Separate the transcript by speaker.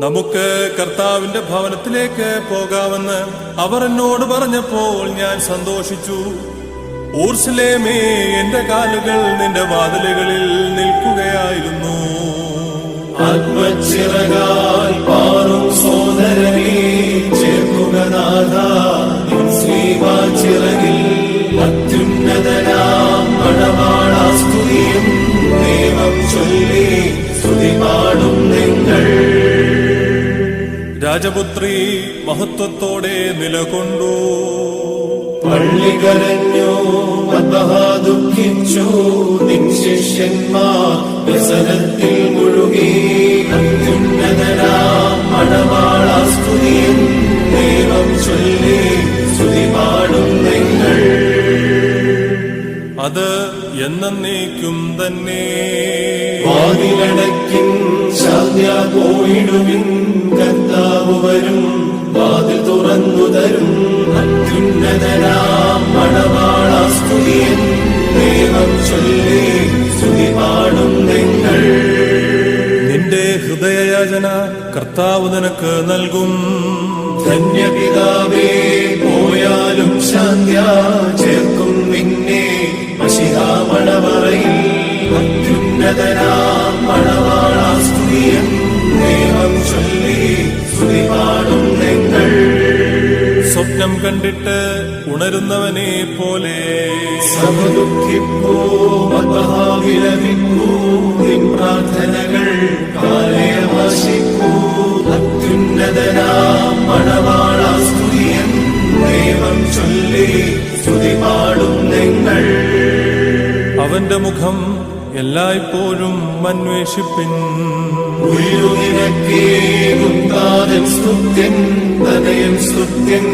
Speaker 1: നമുക്ക് കർത്താവിന്റെ ഭവനത്തിലേക്ക് പോകാമെന്ന് അവർ എന്നോട് പറഞ്ഞപ്പോൾ ഞാൻ സന്തോഷിച്ചു. ഊർശലേമേ, എന്റെ കാലുകൾ നിന്റെ വാതിലുകളിൽ നിൽക്കുകയായിരുന്നു.
Speaker 2: ആത്മച്ചിറകാൽ പാറും സോദരനെ ചേർക്കുക നാഥാ, നിൻ ശ്രീവാചിറകിൽ അത്യുന്നതനാം മണവാളാസ്തുതിയും ദൈവം ചൊല്ലി സ്തുതി പാടും നിങ്ങൾ.
Speaker 1: രാജപുത്രി മഹത്വത്തോടെ നിലകൊണ്ടു.
Speaker 2: പള്ളി കരഞ്ഞു, ദുഃഖിച്ചു, നിൻ ശിഷ്യന്മാർ വ്യസനത്തിൽ മുഴുകി. അത്യുന്നതനാം മണവാളാസ്തുതിയും ദൈവം ചൊല്ലി സ്തുതി പാടും നിങ്ങൾ.
Speaker 1: അത് എന്നേക്കും തന്നെ.
Speaker 2: വാതിലടക്കിൻ, ശാന്യ പോയിടുവിൻ, കർത്താവ് വരും, വാതിൽ തുറന്നു തരും. അത്യുന്നതനാം മണവാളാസ്തുതിയും ദൈവം ചൊല്ലി സ്തുതി പാടും നിങ്ങൾ.
Speaker 1: നിന്റെ ഹൃദയയാചന കർത്താവ് നിനക്ക് നൽകും.
Speaker 2: ധന്യപിതാവേ, പോയാലും ശാന്യ ചേർക്കും നിന്നെ മഷിഹാമണവറയിൽ. അത്യുന്നതനാം മണവാളാസ്തുതിയും ദൈവം ചൊല്ലി സ്തുതി പാടും നിങ്ങൾ.
Speaker 1: സ്വപ്നം കണ്ടിട്ട് ഉണരുന്നവനെ പോലെ
Speaker 2: സഭ ദുഃഖിപ്പൂ, വിലപിപ്പൂ, നിൻ പ്രാർത്ഥനകൾ കാലയമാശിപ്പൂ. അത്യുന്നതനാം മണവാളാസ്തുതിയും ദൈവം ചൊല്ലി സ്തുതി പാടും നിങ്ങൾ.
Speaker 1: അവന്റെ മുഖം എല്ലായ്പ്പോഴും അന്വേഷിപ്പിൻ.
Speaker 2: ഉയരുനിരക്കേ മുന്താതൻ സ്തുത്യൻ, തനയൻ സ്തുത്യൻ,